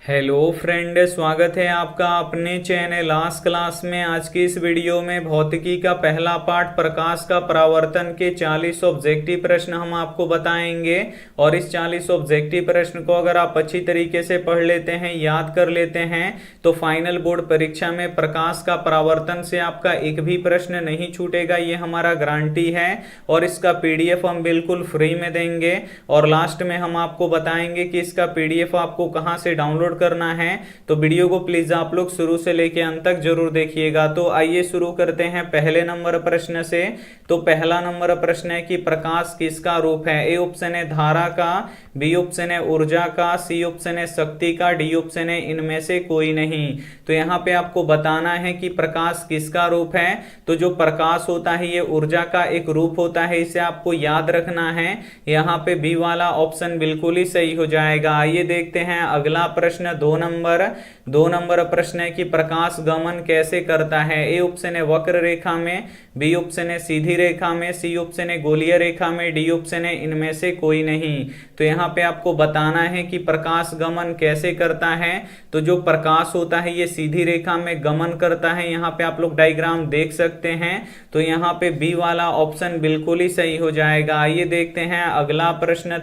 Hello friend, स्वागत है आपका अपने चैनल लास्ट क्लास में। आज की इस वीडियो में भौतिकी का पहला पार्ट प्रकाश का परावर्तन के 40 ऑब्जेक्टिव प्रश्न हम आपको बताएंगे। और इस 40 ऑब्जेक्टिव प्रश्न को अगर आप अच्छी तरीके से पढ़ लेते हैं, याद कर लेते हैं, तो फाइनल बोर्ड परीक्षा में प्रकाश का परावर्तन से आपका एक भी प्रश्न नहीं छूटेगा, ये हमारा गारंटी है। और इसका पीडीएफ हम बिल्कुल फ्री में देंगे और लास्ट में हम आपको बताएंगे कि इसका पीडीएफ आपको कहां से डाउनलोड करना है। तो वीडियो को प्लीज आप लोग शुरू से लेकर अंत तक जरूर देखिएगा। तो आइए शुरू करते हैं पहले नंबर प्रश्न से। तो पहला नंबर प्रश्न है कि प्रकाश किसका रूप है। ए ऑप्शन है धारा का, बी ऑप्शन है ऊर्जा का, सी ऑप्शन है शक्ति का, डी ऑप्शन है इनमें से कोई नहीं। तो यहाँ पे आपको बताना है कि प्रकाश किसका रूप है। तो जो प्रकाश होता है ये ऊर्जा का एक रूप होता है, इसे आपको याद रखना है। यहाँ पे बी वाला ऑप्शन बिल्कुल ही सही हो जाएगा। आइए देखते हैं अगला प्रश्न। दो नंबर प्रश्न है कि प्रकाश गमन कैसे करता है। ए ऑप्शन है वक्र रेखा में, बी ऑप्शन है सीधी रेखा में, सी ऑप्शन है गोलीय रेखा में, डी ऑप्शन है इनमें से कोई नहीं। तो यहाँ पे आपको बताना है कि प्रकाश गमन कैसे करता है। तो जो प्रकाश होता है ये सीधी रेखा में गमन करता है। यहाँ पे आप लोग डायग्राम देख सकते हैं। तो यहाँ पे बी वाला ऑप्शन बिल्कुल ही सही हो जाएगा। आइए देखते हैं अगला प्रश्न।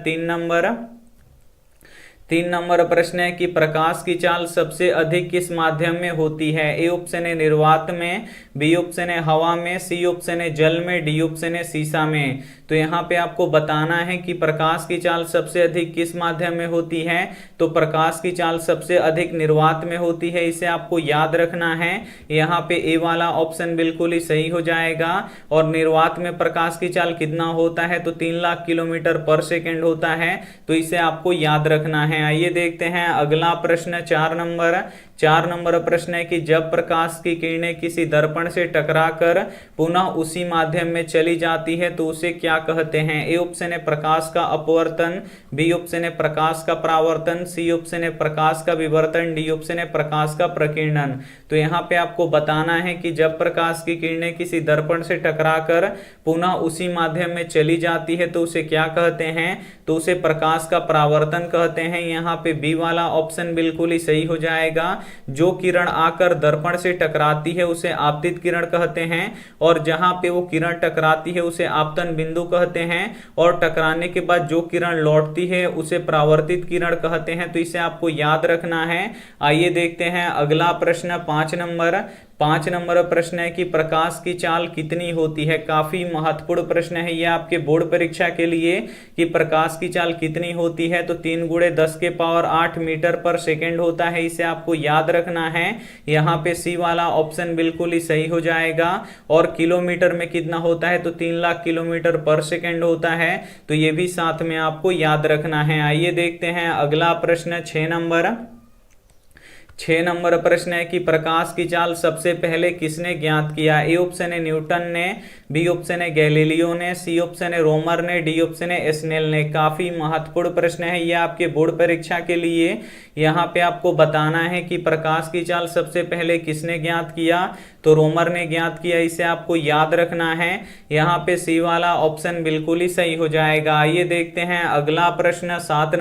तीन नंबर प्रश्न है कि प्रकाश की चाल सबसे अधिक किस माध्यम में होती है। ए ऑप्शन है निर्वात में, बी ऑप्शन है हवा में, सी ऑप्शन है जल में, डी ऑप्शन है शीशा में। तो यहाँ पे आपको बताना है कि प्रकाश की चाल सबसे अधिक किस माध्यम में होती है। तो प्रकाश की चाल सबसे अधिक निर्वात में होती है, इसे आपको याद रखना है। यहाँ पे ए वाला ऑप्शन बिल्कुल ही सही हो जाएगा। और निर्वात में प्रकाश की चाल कितना होता है, तो 3 लाख किलोमीटर पर सेकेंड होता है। तो इसे आपको याद रखना है। आइए देखते हैं अगला प्रश्न। 4 नंबर प्रश्न है कि जब प्रकाश की किरणें किसी दर्पण से टकराकर पुनः उसी माध्यम में चली जाती है तो उसे क्या कहते हैं। ए ऑप्शन है प्रकाश का अपवर्तन, बी ऑप्शन है प्रकाश का परावर्तन, सी ऑप्शन है प्रकाश का विवर्तन, डी ऑप्शन है प्रकाश का प्रकीर्णन। तो यहाँ पे आपको बताना है कि जब प्रकाश की किरणें किसी दर्पण से टकराकर पुनः उसी माध्यम में चली जाती है तो उसे क्या कहते हैं। तो उसे प्रकाश का परावर्तन कहते हैं। यहाँ पे बी वाला ऑप्शन बिल्कुल ही सही हो जाएगा। जो किरण आकर दर्पण से टकराती है उसे आपतित किरण कहते हैं, और जहां पे वो किरण टकराती है उसे आपतन बिंदु कहते हैं, और टकराने के बाद जो किरण लौटती है उसे परावर्तित किरण कहते हैं। तो इसे आपको याद रखना है। आइए देखते हैं अगला प्रश्न। 5 नंबर प्रश्न है कि प्रकाश की चाल कितनी होती है। काफी महत्वपूर्ण प्रश्न है ये आपके बोर्ड परीक्षा के लिए कि प्रकाश की चाल कितनी होती है। तो 3 × 10⁸ मीटर पर सेकेंड होता है, इसे आपको याद रखना है। यहाँ पे सी वाला ऑप्शन बिल्कुल ही सही हो जाएगा। और किलोमीटर में कितना होता है, तो 3 लाख किलोमीटर पर सेकेंड होता है। तो ये भी साथ में आपको याद रखना है। आइए देखते हैं अगला प्रश्न। 6 नंबर प्रश्न है कि प्रकाश की चाल सबसे पहले किसने ज्ञात किया। ए ऑप्शन है न्यूटन ने, बी ऑप्शन है गैलीलियो ने, सी ऑप्शन है रोमर ने, डी ऑप्शन है स्नेल ने। काफी महत्वपूर्ण प्रश्न है ये आपके बोर्ड परीक्षा के लिए। यहाँ पे आपको बताना है कि प्रकाश की चाल सबसे पहले किसने ज्ञात किया। तो रोमर ने ज्ञात किया, इसे आपको याद रखना है। यहाँ पे सी वाला ऑप्शन बिल्कुल ही सही हो जाएगा। आइए देखते हैं अगला प्रश्न। 7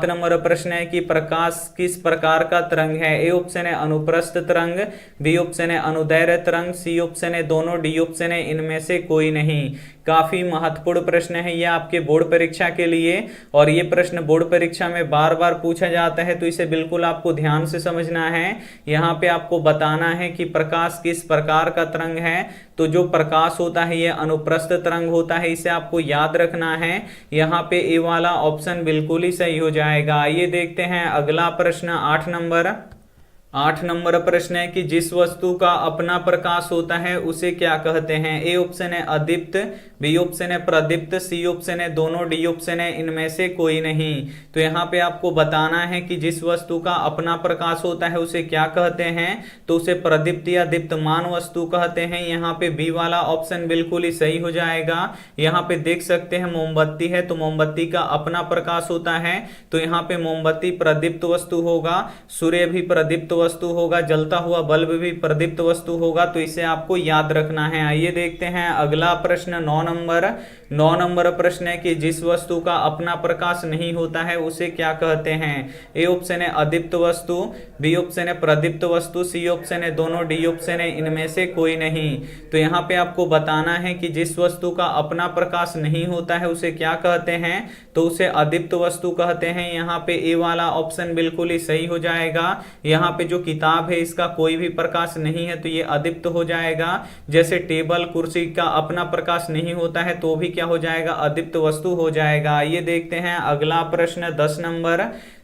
नंबर प्रश्न है कि प्रकाश किस प्रकार का तरंग है। ए ऑप्शन है अनुप्रस्थ तरंग, बी ऑप्शन है अनुदैर्ध्य तरंग, सी ऑप्शन है दोनों, डी ऑप्शन है इनमें से कोई नहीं। काफी महत्वपूर्ण प्रश्न है ये आपके बोर्ड परीक्षा के लिए, और ये प्रश्न बोर्ड परीक्षा में बार बार पूछा जाता है, तो इसे बिल्कुल आपको ध्यान से समझना है। यहाँ पे आपको बताना है कि प्रकाश किस प्रकार का तरंग है। तो जो प्रकाश होता है ये अनुप्रस्थ तरंग होता है, इसे आपको याद रखना है। यहाँ पे ए वाला ऑप्शन बिल्कुल ही सही हो जाएगा। आइए देखते हैं अगला प्रश्न। 8 नंबर प्रश्न है कि जिस वस्तु का अपना प्रकाश होता है उसे क्या कहते हैं। ए ऑप्शन है अदीप्त, बी ऑप्शन है प्रदीप्त, सी ऑप्शन है दोनों, डी ऑप्शन है इनमें से कोई नहीं। तो यहाँ पे आपको बताना है कि जिस वस्तु का अपना प्रकाश होता है उसे क्या कहते हैं। तो उसे प्रदीप्त या दीप्तमान वस्तु कहते हैं। यहाँ पे बी वाला ऑप्शन बिल्कुल ही सही हो जाएगा। यहाँ पे देख सकते हैं मोमबत्ती है, तो मोमबत्ती का अपना प्रकाश होता है, तो यहाँ पे मोमबत्ती प्रदीप्त वस्तु होगा, सूर्य भी प्रदीप्त वस्तु होगा, जलता हुआ बल्ब भी प्रदीप्त वस्तु होगा। तो इसे आपको याद रखना है। आइए देखते हैं अगला प्रश्न। 9 नंबर प्रश्न है कि जिस वस्तु का अपना प्रकाश नहीं होता है उसे क्या कहते हैं? ए ऑप्शन है अदीप्त वस्तु, बी ऑप्शन है प्रदीप्त वस्तु, सी ऑप्शन है दोनों, डी ऑप्शन है इनमें से कोई नहीं। तो यहाँ पे आपको बताना है कि जिस वस्तु का अपना प्रकाश नहीं होता है उसे क्या कहते हैं, तो उसे अदीप्त वस्तु कहते हैं। यहाँ पे ए वाला ऑप्शन बिल्कुल ही सही हो जाएगा। यहाँ पे जो किताब है इसका कोई भी प्रकाश नहीं है तो ये अदीप्त हो जाएगा। जैसे टेबल कुर्सी का अपना प्रकाश नहीं होता है तो भी क्या हो जाएगा, अदीप्त वस्तु हो जाएगा। ये देखते हैं अगला प्रश्न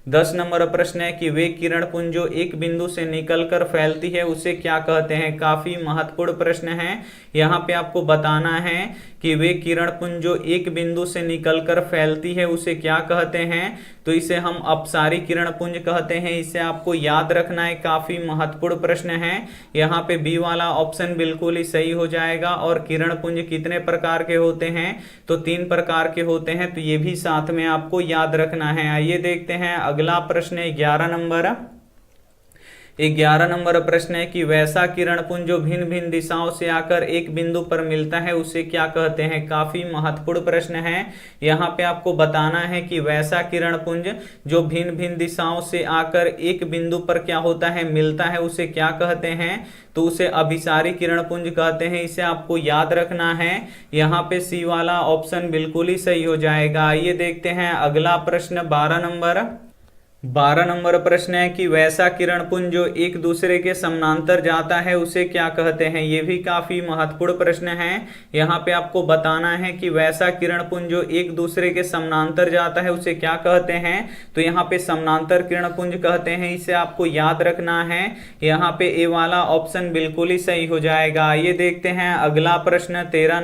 10 नंबर प्रश्न है कि वे किरण पुंज जो एक बिंदु से निकलकर फैलती है उसे क्या कहते हैं? काफी महत्वपूर्ण प्रश्न है। यहाँ पे आपको बताना है कि वे किरण पुंज जो एक बिंदु से निकलकर फैलती है उसे क्या कहते हैं, तो इसे हम अपसारी किरण पुंज कहते हैं। इसे आपको याद रखना है, काफी महत्वपूर्ण प्रश्न है। यहाँ पे बी वाला ऑप्शन बिल्कुल ही सही हो जाएगा। और किरण पुंज कितने प्रकार के होते हैं, तो 3 प्रकार के होते हैं, तो ये भी साथ में आपको याद रखना है। आइए देखते हैं अगला प्रश्न 11 नंबर प्रश्न है कि वैसा किरण पुंज जो भिन्न भिन्न दिशाओं से आकर एक बिंदु पर मिलता है उसे क्या कहते हैं? काफी महत्वपूर्ण प्रश्न है। यहाँ पे आपको बताना है कि वैसा किरण पुंज जो भिन्न भिन्न दिशाओं से आकर एक बिंदु पर क्या होता है, मिलता है, उसे क्या कहते हैं, तो उसे अभिसारी किरण पुंज कहते हैं। इसे आपको याद रखना है। यहाँ पे सी वाला ऑप्शन बिल्कुल ही सही हो जाएगा। ये देखते हैं अगला प्रश्न 12 नंबर प्रश्न है कि वैसा किरण पुंज जो एक दूसरे के समानांतर जाता है उसे क्या कहते हैं? ये भी काफी महत्वपूर्ण प्रश्न है। यहाँ पे आपको बताना है कि वैसा किरण पुंज जो एक दूसरे के समानांतर जाता है उसे क्या कहते हैं, तो यहाँ पे समानांतर किरण पुंज कहते हैं। इसे आपको याद रखना है। यहाँ पे ए वाला ऑप्शन बिल्कुल ही सही हो जाएगा। ये देखते हैं अगला प्रश्न 13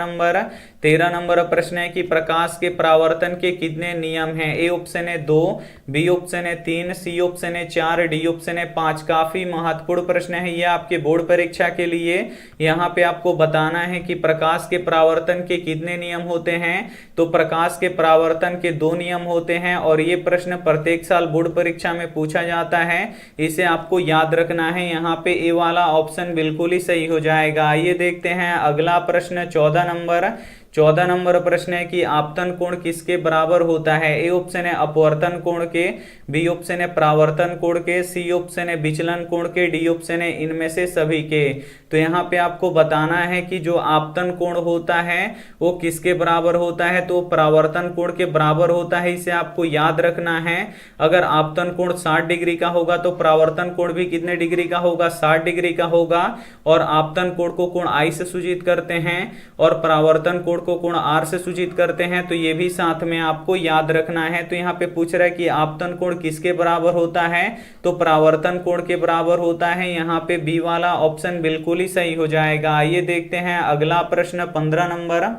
नंबर प्रश्न है कि प्रकाश के परावर्तन के कितने नियम हैं? ए ऑप्शन है 2, बी ऑप्शन है 3, सी ऑप्शन है 4, डी ऑप्शन है 5। काफी महत्वपूर्ण प्रश्न है ये आपके बोर्ड परीक्षा के लिए। यहाँ पे आपको बताना है कि प्रकाश के परावर्तन के कितने नियम होते हैं, तो प्रकाश के परावर्तन के 2 नियम होते हैं। और ये प्रश्न प्रत्येक साल बोर्ड परीक्षा में पूछा जाता है, इसे आपको याद रखना है। यहाँ पे ए वाला ऑप्शन बिल्कुल ही सही हो जाएगा। ये देखते हैं अगला प्रश्न 14 नंबर प्रश्न है कि आपतन कोण किसके बराबर होता है? ए ऑप्शन है अपवर्तन कोण के, बी ऑप्शन है परावर्तन कोण के, सी ऑप्शन है विचलन कोण के, डी ऑप्शन है इनमें से सभी के। तो यहाँ पे आपको बताना है कि जो आपतन कोण होता है वो किसके बराबर होता है, तो परावर्तन कोण के बराबर होता है। इसे आपको याद रखना है। अगर आपतन कोण 60 डिग्री का होगा तो परावर्तन कोण भी कितने डिग्री का होगा, 60 डिग्री का होगा। और आपतन कोण को कोण आई से सूचित करते हैं और परावर्तन कोण को कोण आर से सूचित करते हैं, तो ये भी साथ में आपको याद रखना है। तो यहाँ पे पूछ रहा है कि आपतन कोण किसके बराबर होता है, तो परावर्तन कोण के बराबर होता है। यहाँ पे बी वाला ऑप्शन बिल्कुल ही सही हो जाएगा। आइए देखते हैं अगला प्रश्न 15 नंबर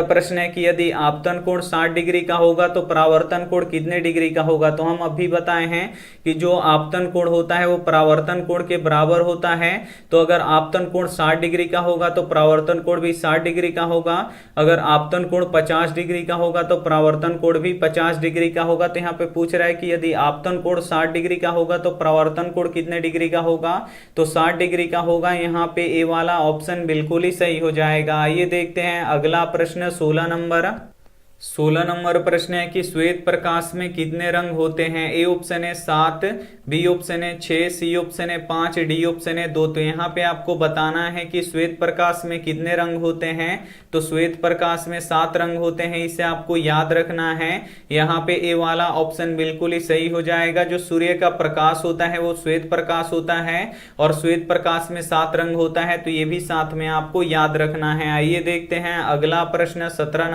प्रश्न है कि यदि आपतन कोण 60 डिग्री का होगा तो परावर्तन कोण कितने डिग्री का होगा। तो हम अभी बताए हैं कि जो आपतन कोण होता है वो परावर्तन कोण के बराबर होता है। तो अगर आपतन कोण 60 डिग्री का होगा तो परावर्तन कोण भी 60 डिग्री का होगा। अगर आपतन कोण 50 डिग्री का होगा तो परावर्तन कोण भी 50 डिग्री का होगा। तो यहाँ पे पूछ रहा है कि यदि आपतन कोण 60 डिग्री का होगा तो परावर्तन कोण कितने डिग्री का होगा, तो 60 डिग्री का होगा। यहाँ पे ए वाला ऑप्शन बिल्कुल ही सही हो जाएगा। आइए देखते हैं अगला प्रश्न 16 नंबर प्रश्न है कि श्वेत प्रकाश में कितने रंग होते हैं? ए ऑप्शन है 7, बी ऑप्शन है 6, सी ऑप्शन है 5, डी ऑप्शन है 2। तो यहाँ पे आपको बताना है कि श्वेत प्रकाश में कितने रंग होते हैं, तो श्वेत प्रकाश में 7 रंग होते हैं। इसे आपको याद रखना है। यहाँ पे ए वाला ऑप्शन बिल्कुल ही सही हो जाएगा। जो सूर्य का प्रकाश होता है वो श्वेत प्रकाश होता है और श्वेत प्रकाश में 7 रंग होता है, तो ये भी साथ में आपको याद रखना है। आइए देखते हैं अगला प्रश्न 17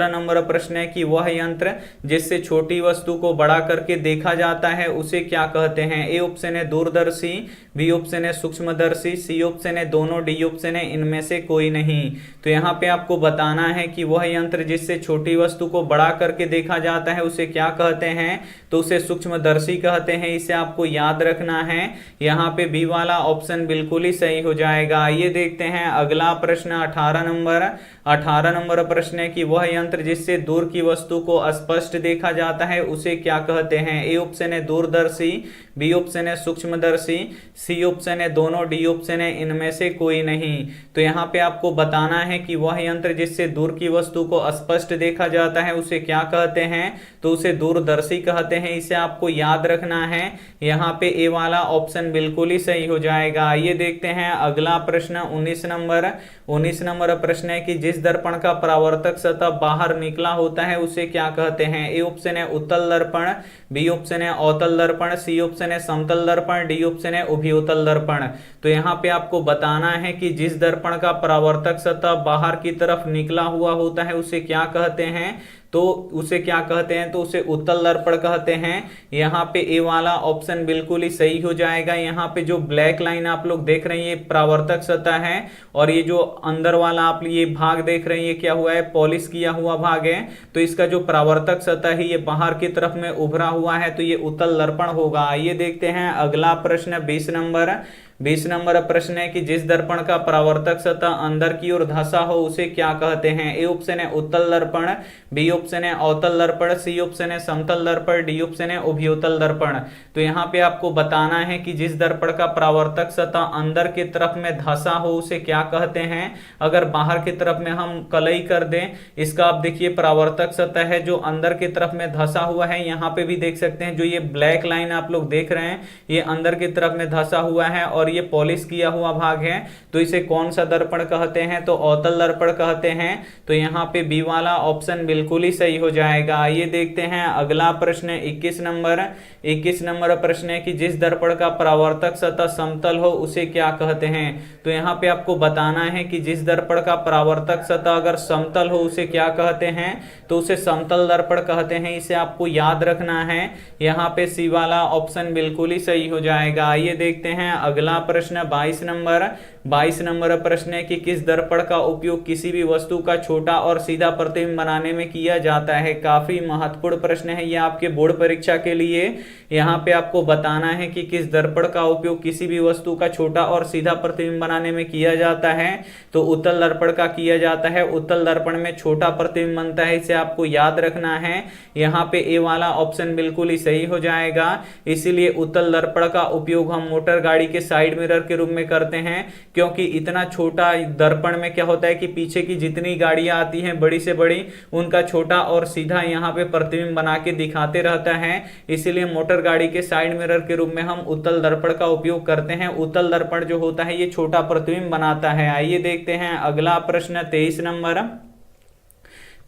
नंबर प्रश्न है कि वह यंत्र जिससे छोटी वस्तु को बड़ा करके देखा जाता है उसे क्या कहते हैं? ए ऑप्शन है दूरदर्शी, बी ऑप्शन है सूक्ष्मदर्शी, सी ऑप्शन है दोनों, डी ऑप्शन है इनमें से कोई नहीं। तो यहाँ पे आपको बताना है कि वह यंत्र जिससे छोटी वस्तु को बड़ा करके देखा जाता है उसे क्या कहते हैं, तो उसे सूक्ष्मदर्शी कहते हैं। इसे आपको याद रखना है। यहाँ पे बी वाला ऑप्शन बिल्कुल ही सही हो जाएगा। ये देखते हैं अगला प्रश्न 18 नंबर प्रश्न है कि वह यंत्र जिससे दूर की वस्तु को स्पष्ट देखा जाता है उसे क्या कहते हैं? ए ऑप्शन है दूरदर्शी, बी ऑप्शन है सूक्ष्मदर्शी, सी ऑप्शन है दोनों, डी ऑप्शन है इनमें से कोई नहीं। तो यहाँ पे आपको बताना है कि वह यंत्र जिससे दूर की वस्तु को स्पष्ट देखा जाता है उसे क्या कहते हैं? तो उसे दूरदर्शी कहते हैं। इसे आपको याद रखना है। यहाँ पे ए वाला ऑप्शन बिल्कुल ही सही हो जाएगा। आइए देखते हैं अगला प्रश्न 19 नंबर। 19 नंबर प्रश्न है कि जिस दर्पण का परावर्तक सतह बाहर निकला होता है उसे क्या कहते हैं? ए ऑप्शन है उत्तल दर्पण, बी ऑप्शन है अवतल दर्पण, सी ऑप्शन है समतल दर्पण, डी ऑप्शन है उभयोतल दर्पण। तो यहाँ पे आपको बताना है कि जिस दर्पण का परावर्तक सतह बाहर की तरफ निकला हुआ होता है उसे क्या कहते हैं? तो उसे क्या कहते हैं? तो उसे उत्तल दर्पण कहते हैं। यहाँ पे ए वाला ऑप्शन बिल्कुल ही सही हो जाएगा। यहाँ पे जो ब्लैक लाइन आप लोग देख रहे हैं ये परावर्तक सतह है, और ये जो अंदर वाला आप ये भाग देख रहे हैं ये क्या हुआ है? पॉलिश किया हुआ भाग है। तो इसका जो परावर्तक सतह है ये बाहर की तरफ में उभरा हुआ है, तो ये उत्तल दर्पण होगा। आइए देखते हैं अगला प्रश्न 20 नंबर। 20 नंबर प्रश्न है कि जिस दर्पण का परावर्तक सतह अंदर की ओर धंसा हो उसे क्या कहते हैं? ए ऑप्शन है उत्तल दर्पण, बी ऑप्शन है अवतल दर्पण, सी ऑप्शन है समतल दर्पण, डी ऑप्शन है उभयोतल दर्पण। तो यहाँ पे आपको बताना है कि जिस दर्पण का परावर्तक सतह अंदर की तरफ में धंसा हो उसे क्या कहते हैं? अगर बाहर की तरफ में हम कलई कर दें, इसका आप देखिए परावर्तक सतह है जो अंदर की तरफ में धंसा हुआ है। यहाँ पे भी देख सकते हैं जो ये ब्लैक लाइन आप लोग देख रहे हैं ये अंदर की तरफ में धंसा हुआ है और ये पॉलिश किया हुआ भाग है। तो इसे कौन सा दर्पण कहते हैं? तो अवतल दर्पण कहते हैं। तो यहाँ पे बी वाला ऑप्शन बिल्कुल ही सही हो जाएगा। आइए देखते हैं अगला प्रश्न 21 नंबर। 21 नंबर प्रश्न है कि जिस दर्पण का परावर्तक सतह समतल हो उसे क्या कहते हैं? तो यहाँ पे आपको बताना है कि जिस दर्पण का परावर्तक सतह अगर समतल हो उसे क्या कहते हैं? तो उसे समतल दर्पण कहते हैं। इसे आपको याद रखना है। यहाँ पे सी वाला ऑप्शन बिल्कुल ही सही हो जाएगा। आइए देखते हैं अगला प्रश्न 22 नंबर। 22 नंबर प्रश्न है कि किस दर्पण का उपयोग किसी भी वस्तु का छोटा और सीधा प्रतिबिंब बनाने में किया जाता है? काफी महत्वपूर्ण प्रश्न है ये आपके बोर्ड परीक्षा के लिए। यहाँ पे आपको बताना है कि किस दर्पण का उपयोग किसी भी वस्तु का छोटा और सीधा प्रतिबिंब बनाने में किया जाता है। तो उत्तल दर्पण का किया जाता है। उत्तल दर्पण में छोटा प्रतिबिंब बनता है, इसे आपको याद रखना है। यहाँ पे ए वाला ऑप्शन बिल्कुल ही सही हो जाएगा। इसीलिए उत्तल दर्पण का उपयोग हम मोटर गाड़ी के साइड मिरर के रूप में करते हैं, क्योंकि इतना छोटा दर्पण में क्या होता है कि पीछे की जितनी गाड़ियां आती हैं बड़ी से बड़ी, उनका छोटा और सीधा यहाँ पे प्रतिबिंब बना के दिखाते रहता है। इसीलिए मोटर गाड़ी के साइड मिरर के रूप में हम उत्तल दर्पण का उपयोग करते हैं। उत्तल दर्पण जो होता है ये छोटा प्रतिबिंब बनाता है। आइए देखते हैं अगला प्रश्न 23 नंबर।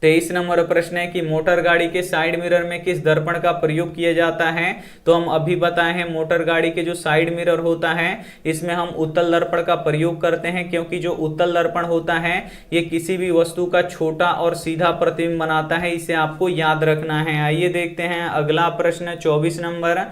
23 नंबर प्रश्न है कि मोटर गाड़ी के साइड मिरर में किस दर्पण का प्रयोग किया जाता है? तो हम अभी बताए हैं मोटर गाड़ी के जो साइड मिरर होता है इसमें हम उत्तल दर्पण का प्रयोग करते हैं, क्योंकि जो उत्तल दर्पण होता है ये किसी भी वस्तु का छोटा और सीधा प्रतिबिंब बनाता है। इसे आपको याद रखना है। आइए देखते हैं अगला प्रश्न 24 नंबर।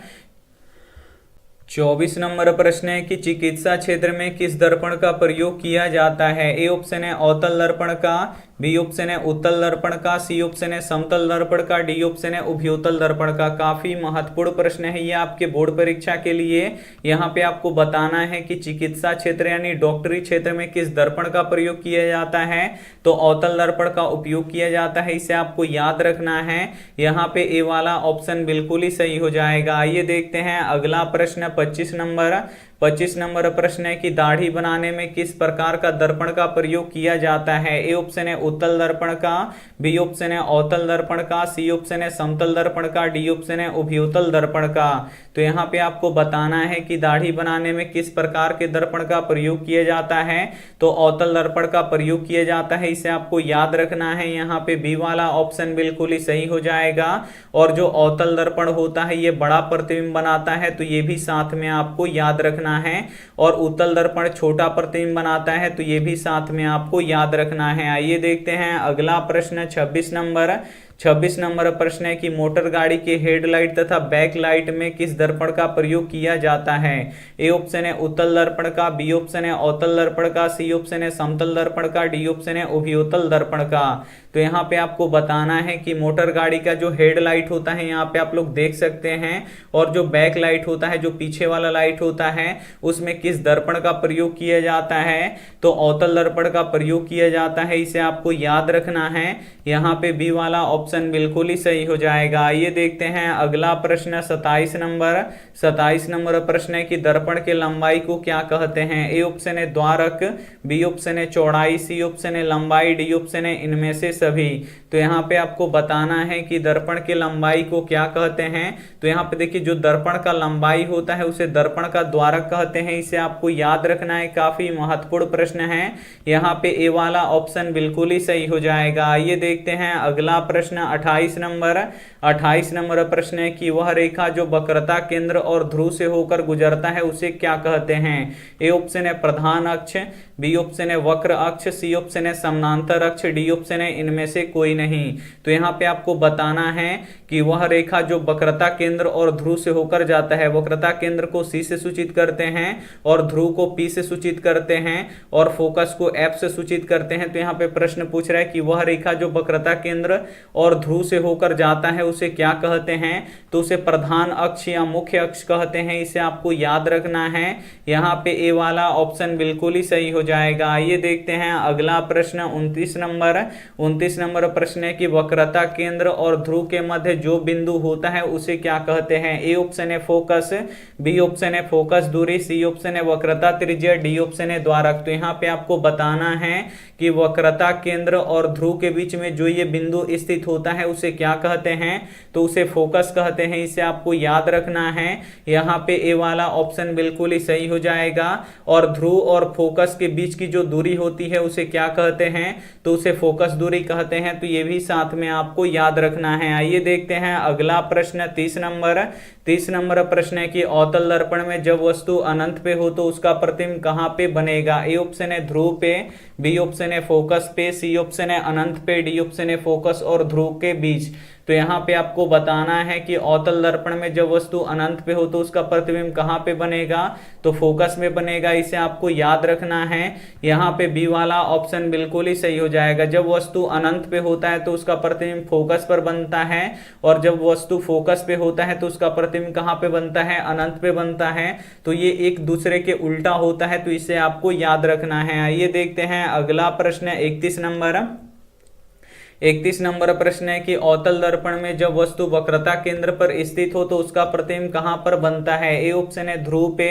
24 नंबर प्रश्न है कि चिकित्सा क्षेत्र में किस दर्पण का प्रयोग किया जाता है? ए ऑप्शन है अवतल दर्पण का, बी ऑप्शन है उत्तल दर्पण का, सी ऑप्शन है समतल दर्पण का, डी ऑप्शन है उभयोतल दर्पण का। काफी महत्वपूर्ण प्रश्न है ये आपके बोर्ड परीक्षा के लिए। यहाँ पे आपको बताना है कि चिकित्सा क्षेत्र यानी डॉक्टरी क्षेत्र में किस दर्पण का प्रयोग किया जाता है? तो अवतल दर्पण का उपयोग किया जाता है। इसे आपको याद रखना है। यहाँ पे ए वाला ऑप्शन बिल्कुल ही सही हो जाएगा। आइए देखते हैं अगला प्रश्न 25 नंबर। 25 नंबर प्रश्न है कि दाढ़ी बनाने में किस प्रकार का दर्पण का प्रयोग किया जाता है? ए ऑप्शन है उत्तल दर्पण का, बी ऑप्शन है अवतल दर्पण का, सी ऑप्शन है समतल दर्पण का, डी ऑप्शन है उभयोतल दर्पण का। तो यहाँ पे आपको बताना है कि दाढ़ी बनाने में किस प्रकार के दर्पण का प्रयोग किया जाता है? तो अवतल दर्पण का प्रयोग किया जाता है। इसे आपको याद रखना है। यहाँ पे बी वाला ऑप्शन बिल्कुल ही सही हो जाएगा। और जो अवतल दर्पण होता है ये बड़ा प्रतिबिंब बनाता है, तो ये भी साथ में आपको याद रखना है। और उत्तल दर्पण छोटा प्रतिबिंब बनाता है, तो ये भी साथ में आपको याद रखना है। आइए देखते हैं अगला प्रश्न 26 नंबर। 26 नंबर प्रश्न है कि मोटर गाड़ी के हेडलाइट तथा बैक लाइट में किस दर्पण का प्रयोग किया जाता है। ए ऑप्शन है उत्तल दर्पण का, बी ऑप्शन है अवतल दर्पण का, सी ऑप्शन है समतल दर्पण का, डी ऑप्शन है उभयोतल दर्पण का। तो यहाँ पे आपको बताना है कि मोटर गाड़ी का जो हेडलाइट होता है यहाँ पे आप लोग देख सकते हैं, और जो बैक लाइट होता है, जो पीछे वाला लाइट होता है, उसमें किस दर्पण का प्रयोग किया जाता है। तो अवतल दर्पण का प्रयोग किया जाता है, इसे आपको याद रखना है। यहाँ पे बी वाला ऑप्शन बिल्कुल ही सही हो जाएगा। आइए देखते हैं अगला प्रश्न 27 नंबर। 27 नंबर प्रश्न है कि दर्पण के लंबाई को क्या कहते हैं। ए ऑप्शन है द्वारक, बी ऑप्शन है चौड़ाई, सी ऑप्शन है लंबाई, डी ऑप्शन है इनमें से सभी। तो यहाँ पे आपको बताना है कि दर्पण के लंबाई को क्या कहते हैं। तो यहाँ पे देखिए जो दर्पण का लंबाई होता है उसे दर्पण का द्वारक कहते हैं, इसे आपको याद रखना है। काफी महत्वपूर्ण प्रश्न है। यहाँ पे ए वाला ऑप्शन बिल्कुल ही सही हो जाएगा। आइए देखते हैं अगला प्रश्न 28 नंबर। 28 नंबर प्रश्न है कि वह रेखा जो वक्रता केंद्र और ध्रुव से होकर गुजरता है उसे क्या कहते हैं। ए ऑप्शन है प्रधान अक्ष, बी ऑप्शन है वक्र अक्ष, सी ऑप्शन है समानांतर अक्ष, डी ऑप्शन है इनमें से कोई नहीं। तो यहाँ पे आपको बताना है कि वह रेखा जो वक्रता केंद्र और ध्रुव से होकर जाता है, वक्रता केंद्र को सी से सूचित करते हैं और ध्रुव को पी से सूचित करते हैं और फोकस को एफ से सूचित करते हैं। तो यहाँ पे प्रश्न पूछ रहा है कि वह रेखा जो वक्रता केंद्र और ध्रुव से होकर जाता है उसे क्या कहते हैं। तो उसे प्रधान अक्ष या मुख्य अक्ष कहते हैं, इसे आपको याद रखना है। यहाँ पे ए वाला ऑप्शन बिल्कुल ही सही हो जाएगा। आइए देखते हैं अगला प्रश्न 29 नंबर। 29 नंबर प्रश्न है कि वक्रता केंद्र और ध्रुव के मध्य जो बिंदु होता है उसे क्या कहते हैं। ए ऑप्शन है फोकस, बी ऑप्शन है फोकस दूरी, सी ऑप्शन है वक्रता त्रिज्या, डी ऑप्शन है द्वारक। तो यहाँ पे आपको बताना है कि वक्रता केंद्र और ध्रुव के बीच में जो ये बिंदु स्थित होता है उसे क्या कहते हैं। तो उसे फोकस कहते हैं, इसे आपको याद रखना है। यहाँ पे ए वाला ऑप्शन बिल्कुल ही सही हो जाएगा। और ध्रुव और फोकस के बीच की जो दूरी होती है उसे क्या कहते हैं। तो उसे फोकस दूरी कहते हैं। तो ये भी साथ में आपको याद रखना है। आइए देखते हैं अगला प्रश्न 30 नंबर। 30 नंबर प्रश्न है कि अवतल दर्पण में जब वस्तु अनंत पे हो तो उसका प्रतिबिंब कहाँ पे बनेगा। ए ऑप्शन है ध्रुव पे, बी ऑप्शन है फोकस पे, सी ऑप्शन है अनंत पे, डी ऑप्शन है फोकस और ध्रुव के बीच। तो यहाँ पे आपको बताना है कि अवतल दर्पण में जब वस्तु अनंत पे हो तो उसका प्रतिबिंब कहाँ पे बनेगा। तो फोकस में बनेगा, इसे आपको याद रखना है। यहाँ पे बी वाला ऑप्शन बिल्कुल ही सही हो जाएगा। जब वस्तु अनंत पे होता है तो उसका प्रतिबिंब फोकस पर बनता है, और जब वस्तु फोकस पे होता है तो उसका प्रतिबिंब कहाँ पे बनता है, अनंत पे बनता है। तो ये एक दूसरे के उल्टा होता है, तो इसे आपको याद रखना है। आइए देखते हैं अगला प्रश्न 31 नंबर। 31 नंबर प्रश्न है कि अवतल दर्पण में जब वस्तु वक्रता केंद्र पर स्थित हो तो उसका प्रतिबिंब कहां पर बनता है। ए ऑप्शन है ध्रुव पे,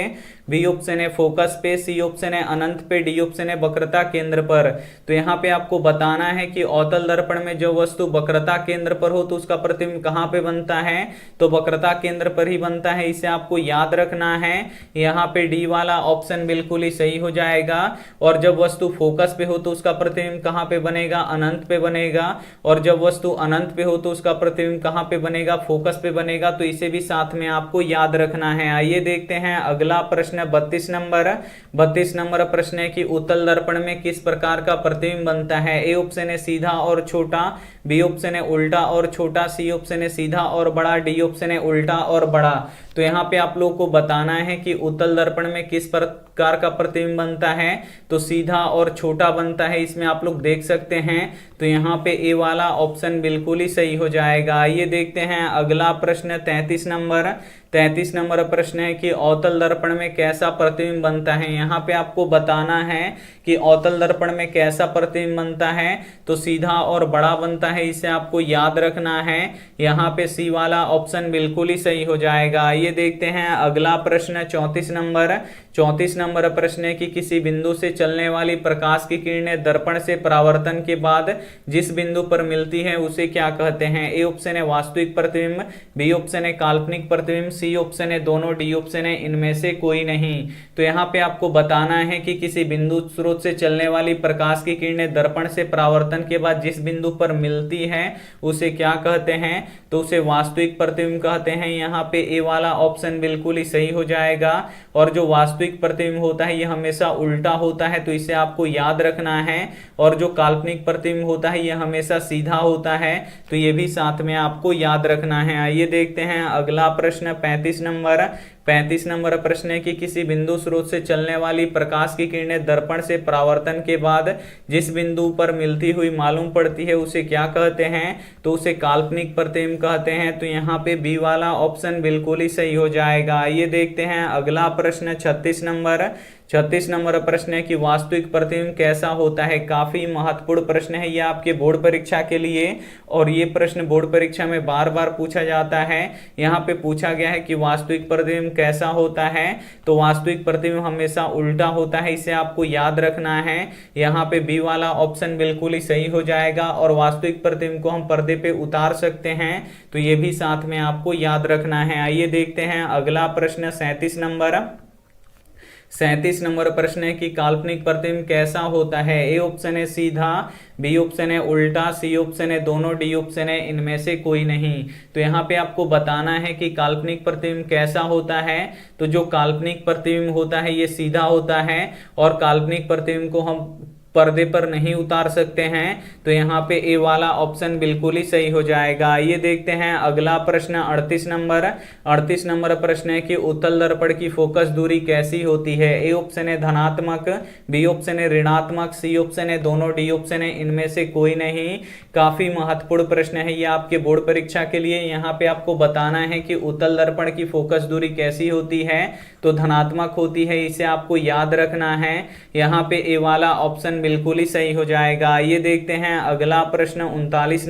बी ऑप्शन है फोकस पे, सी ऑप्शन है अनंत पे, डी ऑप्शन है वक्रता केंद्र पर। तो यहाँ पे आपको बताना है कि अवतल दर्पण में जो वस्तु वक्रता केंद्र पर हो तो उसका प्रतिबिंब कहां पे बनता है। तो वक्रता केंद्र पर ही बनता है, इसे आपको याद रखना है। यहाँ पे डी वाला ऑप्शन बिल्कुल ही सही हो जाएगा। और जब वस्तु फोकस पे हो तो उसका प्रतिबिंब कहां पे बनेगा, अनंत पे बनेगा। और जब वस्तु अनंत पे हो तो उसका प्रतिबिंब कहां पे बनेगा, फोकस पे बनेगा। तो इसे भी साथ में आपको याद रखना है। आइए देखते हैं अगला प्रश्न 32 नंबर। 32 नंबर प्रश्न है कि उत्तल दर्पण में किस प्रकार का प्रतिबिंब बनता है। ए ऑप्शन है सीधा और छोटा, बी ऑप्शन है उल्टा और छोटा, सी ऑप्शन है सीधा और बड़ा, डी ऑप्शन है उल्टा और बड़ा। तो यहाँ पे आप लोगों को बताना है कि उत्तल दर्पण में किस प्रकार का प्रतिबिंब बनता है। तो सीधा और छोटा बनता है, इसमें आप लोग देख सकते हैं। तो यहाँ पे ए वाला ऑप्शन बिल्कुल ही सही हो जाएगा। आइए देखते हैं अगला प्रश्न 33 नंबर। 33 नंबर प्रश्न है कि अवतल दर्पण में कैसा प्रतिबिंब बनता है। यहाँ पे आपको बताना है कि अवतल दर्पण में कैसा प्रतिबिंब बनता है। तो सीधा और बड़ा बनता है, इसे आपको याद रखना है। यहाँ पे सी वाला ऑप्शन बिल्कुल ही सही हो जाएगा। आइए देखते हैं अगला प्रश्न 34 नंबर। 34 नंबर प्रश्न है कि किसी बिंदु से चलने वाली प्रकाश की किरणें दर्पण से परावर्तन के बाद जिस बिंदु पर मिलती है उसे क्या कहते हैं। ए ऑप्शन है वास्तविक प्रतिबिंब, बी ऑप्शन है काल्पनिक प्रतिबिंब, सी सी ऑप्शन है दोनों, डी ऑप्शन है इनमें से कोई नहीं। तो यहाँ पे आपको बताना है कि किसी बिंदु स्रोत से चलने वाली प्रकाश की किरणें दर्पण से परावर्तन के बाद जिस बिंदु पर मिलती है उसे क्या कहते हैं, तो उसे वास्तविक प्रतिबिंब कहते हैं। यहाँ पे ए वाला ऑप्शन बिल्कुल ही सही हो जाएगा। और जो वास्तविक प्रतिबिंब होता है ये हमेशा उल्टा होता है, तो इसे आपको याद रखना है। और जो काल्पनिक प्रतिबिंब होता है ये हमेशा सीधा होता है, तो ये भी साथ में आपको याद रखना है। आइए देखते हैं अगला प्रश्न 35 नंबर प्रश्न है कि किसी बिंदु स्रोत से चलने वाली प्रकाश की किरणें दर्पण से परावर्तन के बाद जिस बिंदु पर मिलती हुई मालूम पड़ती है उसे क्या कहते हैं, तो उसे काल्पनिक प्रतिबिंब कहते हैं। तो यहाँ पे बी वाला ऑप्शन बिल्कुल ही सही हो जाएगा। आइए देखते हैं अगला प्रश्न 36 नंबर प्रश्न है कि वास्तविक प्रतिबिंब कैसा होता है। काफी महत्वपूर्ण प्रश्न है ये आपके बोर्ड परीक्षा के लिए, और ये प्रश्न बोर्ड परीक्षा में बार बार पूछा जाता है। यहाँ पे पूछा गया है कि वास्तविक प्रतिबिंब कैसा होता है, तो वास्तविक प्रतिबिंब हमेशा उल्टा होता है, इसे आपको याद रखना है। यहाँ पे बी वाला ऑप्शन बिल्कुल ही सही हो जाएगा। और वास्तविक प्रतिबिंब को हम पर्दे पे उतार सकते हैं, तो ये भी साथ में आपको याद रखना है। आइए देखते हैं अगला प्रश्न 37 नंबर प्रश्न है कि काल्पनिक प्रतिबिंब कैसा होता है। ए ऑप्शन है सीधा, बी ऑप्शन है उल्टा, सी ऑप्शन है दोनों, डी ऑप्शन है इनमें से कोई नहीं। तो यहाँ पे आपको बताना है कि काल्पनिक प्रतिबिंब कैसा होता है। तो जो काल्पनिक प्रतिबिंब होता है ये सीधा होता है, और काल्पनिक प्रतिबिंब को हम पर्दे पर नहीं उतार सकते हैं। तो यहाँ पे ए वाला ऑप्शन बिल्कुल ही सही हो जाएगा। ये देखते हैं अगला प्रश्न 38 नंबर प्रश्न है कि उत्तल दर्पण की फोकस दूरी कैसी होती है। ए ऑप्शन है धनात्मक, बी ऑप्शन है ऋणात्मक, सी ऑप्शन है दोनों, डी ऑप्शन है इनमें से कोई नहीं। काफी महत्वपूर्ण प्रश्न है ये आपके बोर्ड परीक्षा के लिए। यहाँ पे आपको बताना है कि उत्तल दर्पण की फोकस दूरी कैसी होती है, तो धनात्मक होती है, इसे आपको याद रखना है। यहाँ पे ए वाला ऑप्शन बिल्कुल ही सही हो जाएगा। ये देखते हैं अगला प्रश्न 39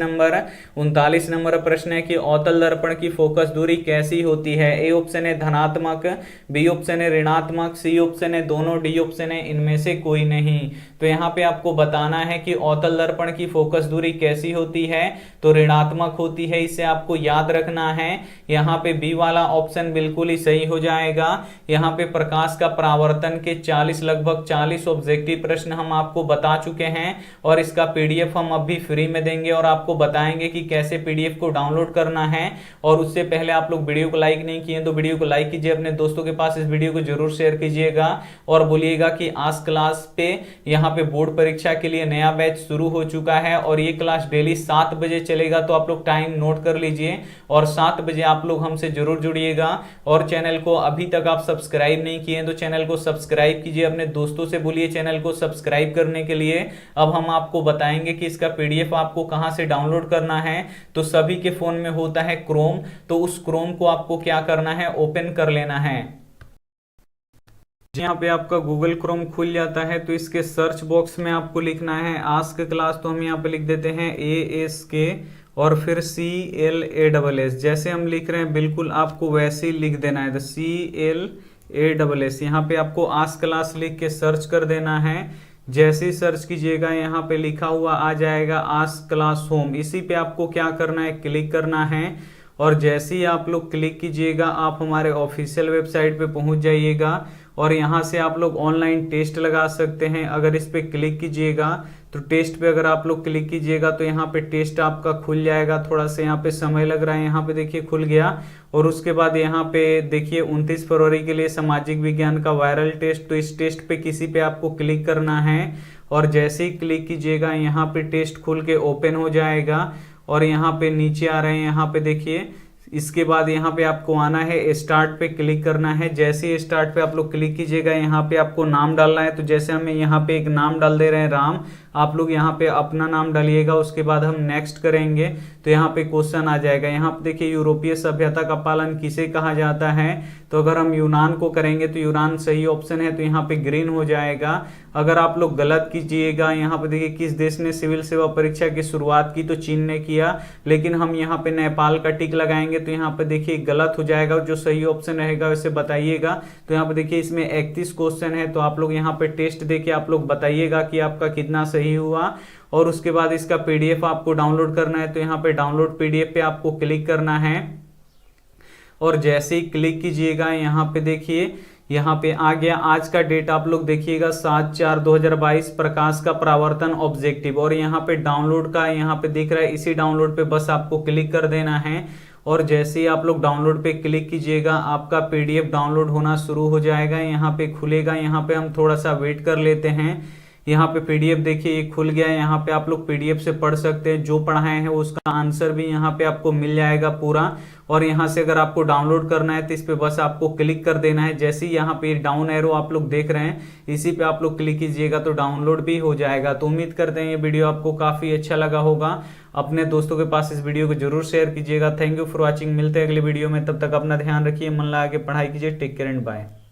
नंबर प्रश्न है कि अवतल दर्पण की फोकस दूरी कैसी होती है। ए ऑप्शन है धनात्मक, बी ऑप्शन है ऋणात्मक, सी ऑप्शन है दोनों, डी ऑप्शन है इनमें से कोई नहीं। तो यहाँ पे आपको बताना है कि अवतल दर्पण की फोकस दूरी कैसी होती है, तो ऋणात्मक होती है, इसे आपको याद रखना है। यहाँ पे बी वाला ऑप्शन बिल्कुल ही सही हो जाएगा। यहाँ पे प्रकाश का परावर्तन के लगभग 40 ऑब्जेक्टिव प्रश्न हम आपको बता चुके हैं, और इसका पीडीएफ हम अभी फ्री में देंगे और आपको बताएंगे कि कैसे पीडीएफ को डाउनलोड करना है। और उससे पहले आप लोग वीडियो को लाइक नहीं किए तो वीडियो को लाइक कीजिए, अपने दोस्तों के पास इस वीडियो को जरूर शेयर कीजिएगा, और बोलिएगा कि आज क्लास पे यहाँ पे बोर्ड परीक्षा के लिए नया बैच शुरू हो चुका है, और ये क्लास डेली 7 बजे चलेगा। तो आप लोग टाइम नोट कर लीजिए, और 7 बजे आप लोग हमसे जरूर जुड़िएगा। और चैनल को अभी तक आप सब्सक्राइब नहीं किए तो चैनल को सब्सक्राइब कीजिए, अपने दोस्तों से बोलिए चैनल को सब्सक्राइब करने के लिए। अब हम आपको बताएंगे कि इसका पीडीएफ आपको कहां से डाउनलोड करना है। तो सभी के फोन में होता है क्रोम, तो उस क्रोम को आपको क्या करना है, ओपन कर लेना है। यहाँ पे आपका गूगल क्रोम खुल जाता है, तो इसके सर्च बॉक्स में आपको लिखना है आस्क क्लास। तो हम यहाँ पे लिख देते हैं ASK और फिर CLASS। जैसे हम लिख रहे हैं बिल्कुल आपको वैसे ही लिख देना है, तो CLASS। यहाँ पे आपको आस्क क्लास लिख के सर्च कर देना है। जैसे ही सर्च कीजिएगा यहाँ पे लिखा हुआ आ जाएगा आस्क क्लास होम, इसी पे आपको क्या करना है, क्लिक करना है। और जैसे ही आप लोग क्लिक कीजिएगा आप हमारे ऑफिशियल वेबसाइट पे पहुंच जाइएगा, और यहाँ से आप लोग ऑनलाइन टेस्ट लगा सकते हैं। अगर इस पे क्लिक कीजिएगा तो टेस्ट पे अगर आप लोग क्लिक कीजिएगा तो यहाँ पे टेस्ट आपका खुल जाएगा। थोड़ा सा यहाँ पे समय लग रहा है, यहाँ पे देखिए खुल गया। और उसके बाद यहाँ पे देखिए 29 फरवरी के लिए सामाजिक विज्ञान का वायरल टेस्ट, तो इस टेस्ट पे किसी पे आपको क्लिक करना है। और जैसे ही क्लिक कीजिएगा यहाँ पे टेस्ट खुल के ओपन हो जाएगा, और यहाँ पे नीचे आ रहे हैं, यहाँ पे देखिए। इसके बाद यहाँ पे आपको आना है स्टार्ट पे क्लिक करना है। जैसे ही स्टार्ट पे आप लोग क्लिक कीजिएगा यहाँ पे आपको नाम डालना है। तो जैसे हमें यहाँ पे एक नाम डाल दे रहे हैं राम, आप लोग यहाँ पे अपना नाम डालिएगा। उसके बाद हम नेक्स्ट करेंगे तो यहाँ पे क्वेश्चन आ जाएगा। यहाँ पे देखिए यूरोपीय सभ्यता का पालन किसे कहा जाता है, तो अगर हम यूनान को करेंगे तो यूनान सही ऑप्शन है, तो यहाँ पे ग्रीन हो जाएगा। अगर आप लोग गलत कीजिएगा, यहाँ पे देखिए किस देश ने सिविल सेवा परीक्षा की शुरुआत की, तो चीन ने किया, लेकिन हम यहाँ पे नेपाल का टिक लगाएंगे तो यहाँ पे देखिए गलत हो जाएगा। जो सही ऑप्शन रहेगा वैसे बताइएगा। तो यहाँ पे देखिए इसमें 31 क्वेश्चन है, तो आप लोग यहाँ पे टेस्ट देके आप लोग बताइएगा कि आपका कितना सही हुआ। और उसके बाद इसका पीडीएफ आपको डाउनलोड करना है, तो यहाँ पे डाउनलोड पीडीएफ पे आपको क्लिक करना है। और जैसे ही क्लिक कीजिएगा यहाँ पे देखिए यहाँ पे आ गया आज का डेट। आप लोग देखिएगा 7/4/2022 प्रकाश का परावर्तन ऑब्जेक्टिव, और यहाँ पे डाउनलोड का यहाँ पे दिख रहा है, इसी डाउनलोड पे बस आपको क्लिक कर देना है। और जैसे ही आप लोग डाउनलोड पे क्लिक कीजिएगा आपका पीडीएफ डाउनलोड होना शुरू हो जाएगा, यहाँ पे खुलेगा। यहाँ पे हम थोड़ा सा वेट कर लेते हैं। यहाँ पे पीडीएफ देखिए ये खुल गया है। यहाँ पे आप लोग पीडीएफ से पढ़ सकते हैं, जो पढ़ाए हैं उसका आंसर भी यहाँ पे आपको मिल जाएगा पूरा। और यहाँ से अगर आपको डाउनलोड करना है तो इस पे बस आपको क्लिक कर देना है। जैसे ही यहाँ पे डाउन एरो आप लोग देख रहे हैं, इसी पे आप लोग क्लिक कीजिएगा तो डाउनलोड भी हो जाएगा। तो उम्मीद करते हैं ये वीडियो आपको काफी अच्छा लगा होगा। अपने दोस्तों के पास इस वीडियो को जरूर शेयर कीजिएगा। Thank you for watching. मिलते हैं अगले वीडियो में, तब तक अपना ध्यान रखिए, मन लगा के पढ़ाई कीजिए। Take care and bye.